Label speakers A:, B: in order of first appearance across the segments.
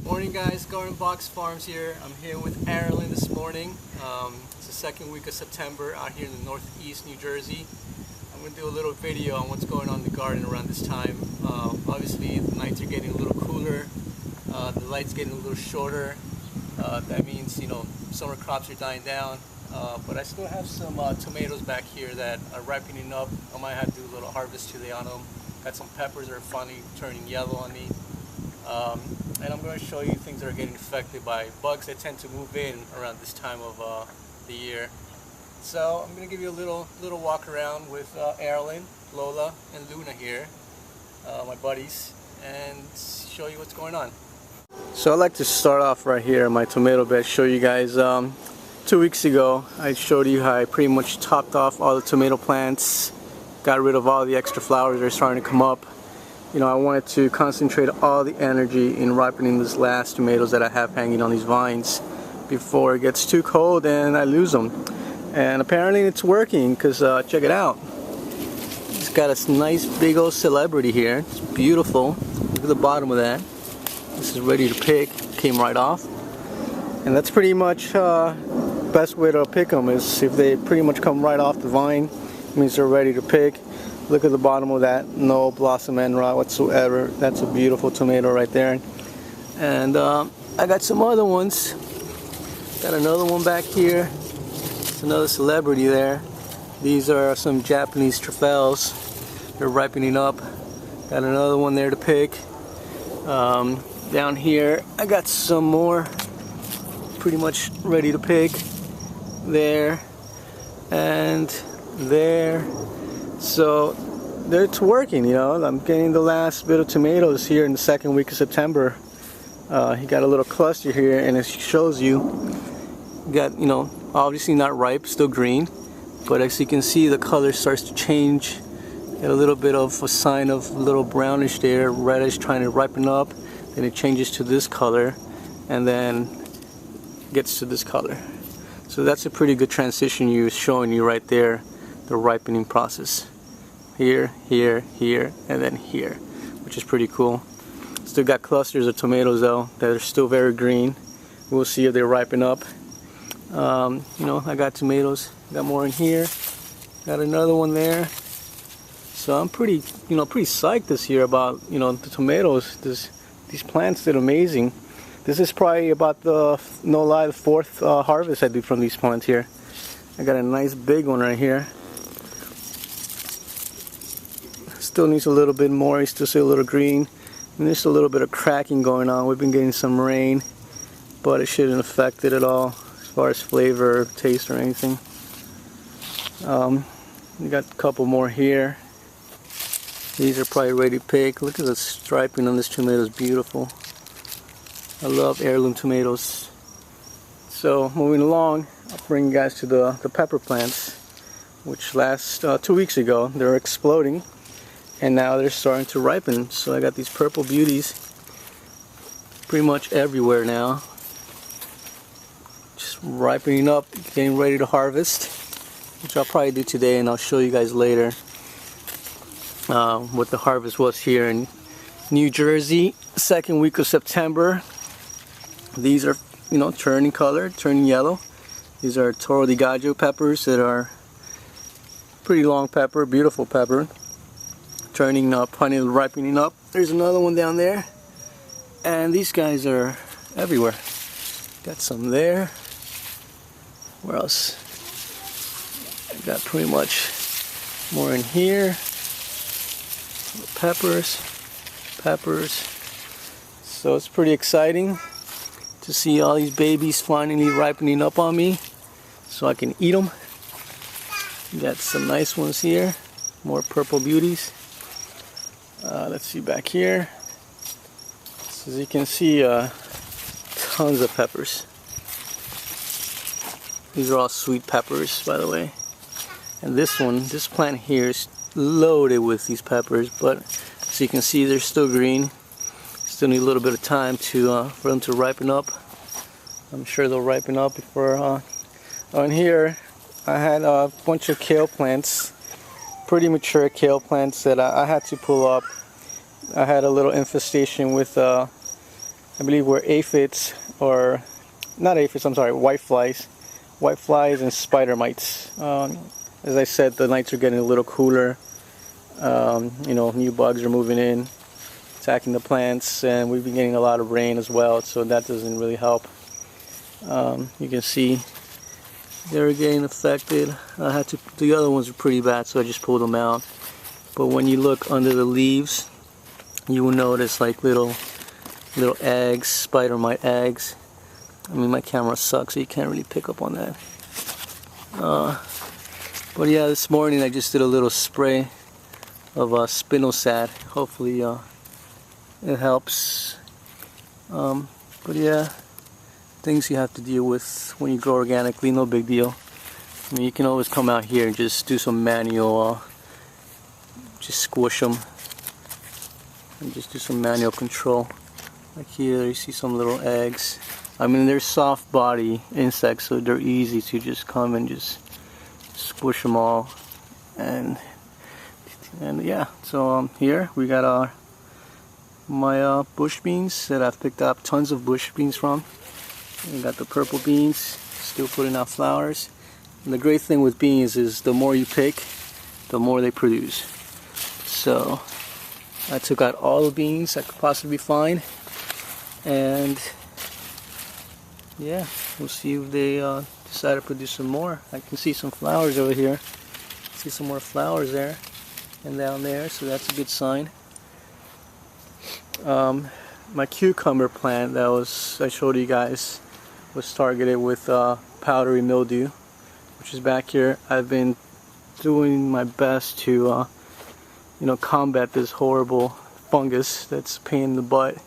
A: Morning guys, Gardenboxfarms here. I'm here with Marilyn this morning. It's the second week of September out here in the northeast New Jersey. I'm going to do a little video on what's going on in the garden around this time. Obviously the nights are getting a little cooler, the light's getting a little shorter. That means, you know, summer crops are dying down. But I still have some tomatoes back here that are ripening up. I might have to do a little harvest today on them. Got some peppers that are finally turning yellow on me. And I'm going to show you things that are getting affected by bugs that tend to move in around this time of the year. So I'm going to give you a little walk around with Marilyn, Lola, and Luna here, my buddies, and show you what's going on. So I'd like to start off right here in my tomato bed, show you guys 2 weeks ago I showed you how I pretty much topped off all the tomato plants, got rid of all the extra flowers that are starting to come up. You know, I wanted to concentrate all the energy in ripening these last tomatoes that I have hanging on these vines before it gets too cold and I lose them. And apparently it's working, because check it out. It's got a nice big old celebrity here. It's beautiful. Look at the bottom of that. This is ready to pick. Came right off. And that's pretty much best way to pick them, is if they pretty much come right off the vine. It means they're ready to pick. Look at the bottom of that, no blossom end rot whatsoever. That's a beautiful tomato right there. And I got some other ones. Got another one back here. It's another celebrity there. These are some Japanese truffles. They're ripening up. Got another one there to pick. Down here I got some more pretty much ready to pick. There and there. So it's working, you know. I'm getting the last bit of tomatoes here in the second week of September. He got a little cluster here, and it shows you got, you know, obviously not ripe, still green, but as you can see the color starts to change. Got a little bit of a sign of a little brownish there, reddish, trying to ripen up. Then it changes to this color and then gets to this color. So that's a pretty good transition showing you right there, the ripening process. Here, here, here, and then here, which is pretty cool. Still got clusters of tomatoes though that are still very green. We'll see if they ripen up. You know, I got tomatoes. Got more in here. Got another one there. So I'm pretty, you know, pretty psyched this year about, you know, the tomatoes. These plants did amazing. This is probably about the, no lie, the fourth harvest I do from these plants here. I got a nice big one right here. Still needs a little bit more. You still see a little green. And there's a little bit of cracking going on. We've been getting some rain, but it shouldn't affect it at all as far as flavor or taste or anything. We got a couple more here. These are probably ready to pick. Look at the striping on this tomato, is beautiful. I love heirloom tomatoes. So moving along, I'll bring you guys to the pepper plants, which last 2 weeks ago they were exploding, and now they're starting to ripen. So I got these purple beauties pretty much everywhere now, just ripening up, getting ready to harvest, which I'll probably do today, and I'll show you guys later what the harvest was here in New Jersey, second week of September. These are, you know, turning color, turning yellow. These are Toro di Gaggio peppers that are pretty long pepper, beautiful pepper. Turning up, finally ripening up. There's another one down there. And these guys are everywhere. Got some there. Where else? I got pretty much more in here. Peppers. So it's pretty exciting to see all these babies finally ripening up on me so I can eat them. Got some nice ones here, more purple beauties. Let's see back here. So as you can see, tons of peppers. These are all sweet peppers, by the way. And this plant here is loaded with these peppers, but as you can see, they're still green. Still need a little bit of time to for them to ripen up. I'm sure they'll ripen up before. On here, I had a bunch of kale plants, pretty mature kale plants that I had to pull up. I had a little infestation with I believe were aphids, or not aphids, I'm sorry, whiteflies and spider mites. As I said, the nights are getting a little cooler. You know, new bugs are moving in, attacking the plants, and we've been getting a lot of rain as well, so that doesn't really help. You can see they're getting affected. The other ones are pretty bad, so I just pulled them out. But when you look under the leaves, you will notice like little eggs, spider mite eggs. I mean, my camera sucks, so you can't really pick up on that. But yeah, this morning I just did a little spray of spinosad. Hopefully it helps. But yeah, things you have to deal with when you grow organically, no big deal. I mean, you can always come out here and just do some manual, just squish them and just do some manual control. Like here, you see some little eggs. I mean, they're soft body insects, so they're easy to just come and just squish them all. And yeah, so here we got my bush beans that I've picked up tons of bush beans from. We got the purple beans, still putting out flowers. And the great thing with beans is the more you pick, the more they produce. So I took out all the beans I could possibly find, and yeah, we'll see if they decide to produce some more. I can see some flowers over here. See some more flowers there and down there, so that's a good sign. My cucumber plant that I showed you guys was targeted with powdery mildew, which is back here. I've been doing my best to you know, combat this horrible fungus that's a pain in the butt.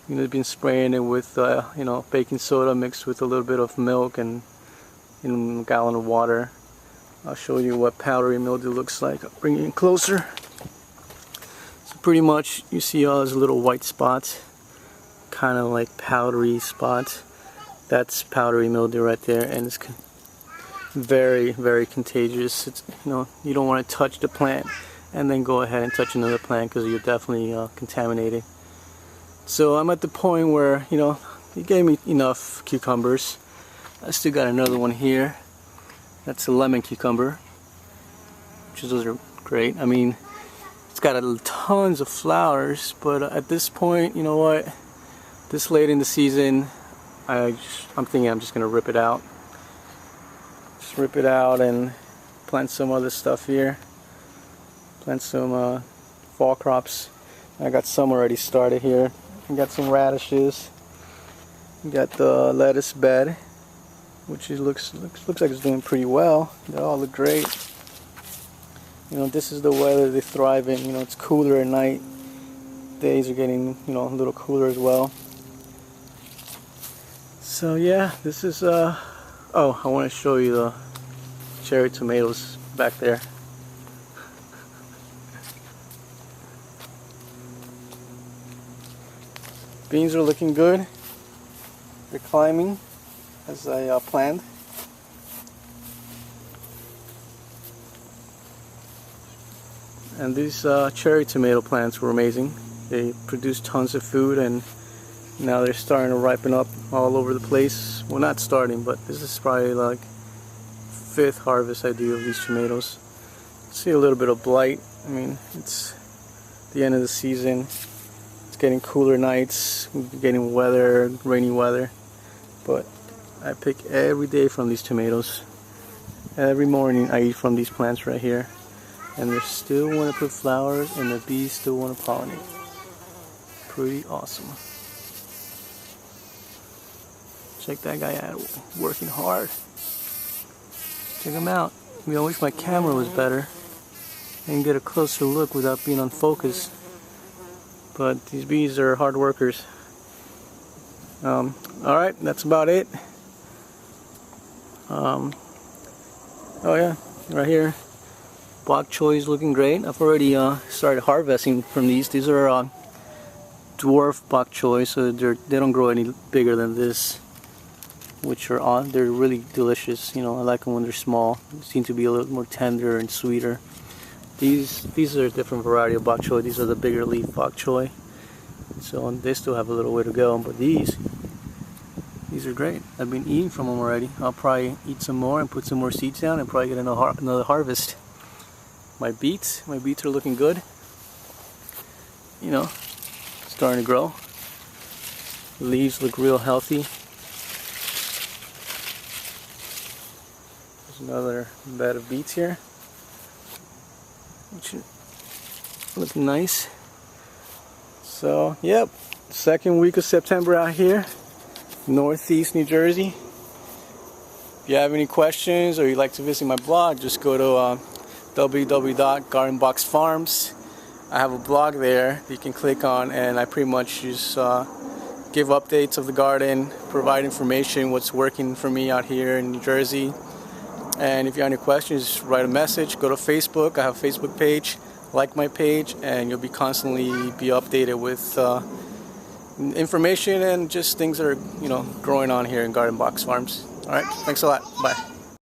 A: You know, I've been spraying it with you know, baking soda mixed with a little bit of milk and a gallon of water. I'll show you what powdery mildew looks like. I'll bring it in closer. So pretty much you see all those little white spots, kind of like powdery spots. That's powdery mildew right there, and it's very, very contagious. It's, you know, you don't want to touch the plant and then go ahead and touch another plant, because you're definitely contaminated. So I'm at the point where, you know, he gave me enough cucumbers. I still got another one here. That's a lemon cucumber, which those are great. I mean, it's got tons of flowers, but at this point, you know what? This late in the season, I'm thinking I'm just gonna rip it out. Just rip it out and plant some other stuff here. Plant some fall crops. I got some already started here. I got some radishes. We got the lettuce bed, which looks like it's doing pretty well. They all look great. You know, this is the weather they thrive in. You know, it's cooler at night. Days are getting, you know, a little cooler as well. So yeah, this is oh, I want to show you the cherry tomatoes back there. Beans are looking good. They're climbing as I planned. And these cherry tomato plants were amazing. They produced tons of food, and now they're starting to ripen up all over the place. Well, not starting, but this is probably like 5th harvest I do of these tomatoes. See a little bit of blight. I mean, it's the end of the season. It's getting cooler nights, getting weather, rainy weather. But I pick every day from these tomatoes. Every morning I eat from these plants right here. And they still want to put flowers, and the bees still want to pollinate. Pretty awesome. Check that guy out, working hard. Check him out. I mean, I wish my camera was better and get a closer look without being on focus. But these bees are hard workers. Alright, that's about it. Oh yeah, right here. Bok choy is looking great. I've already started harvesting from these. These are dwarf bok choy, so they don't grow any bigger than this. They're really delicious. You know, I like them when they're small. They seem to be a little more tender and sweeter. These are a different variety of bok choy. These are the bigger leaf bok choy. So they still have a little way to go, but these are great. I've been eating from them already. I'll probably eat some more and put some more seeds down and probably get another harvest. My beets are looking good. You know, starting to grow. The leaves look real healthy. There's another bed of beets here, which look nice. So, yep, second week of September out here, Northeast New Jersey. If you have any questions or you'd like to visit my blog, just go to www.Gardenboxfarms. I have a blog there that you can click on, and I pretty much just give updates of the garden, provide information, what's working for me out here in New Jersey. And if you have any questions, just write a message, go to Facebook. I have a Facebook page. Like my page, and you'll be constantly updated with information and just things that are, you know, growing on here in Gardenbox Farms. All right, thanks a lot. Bye.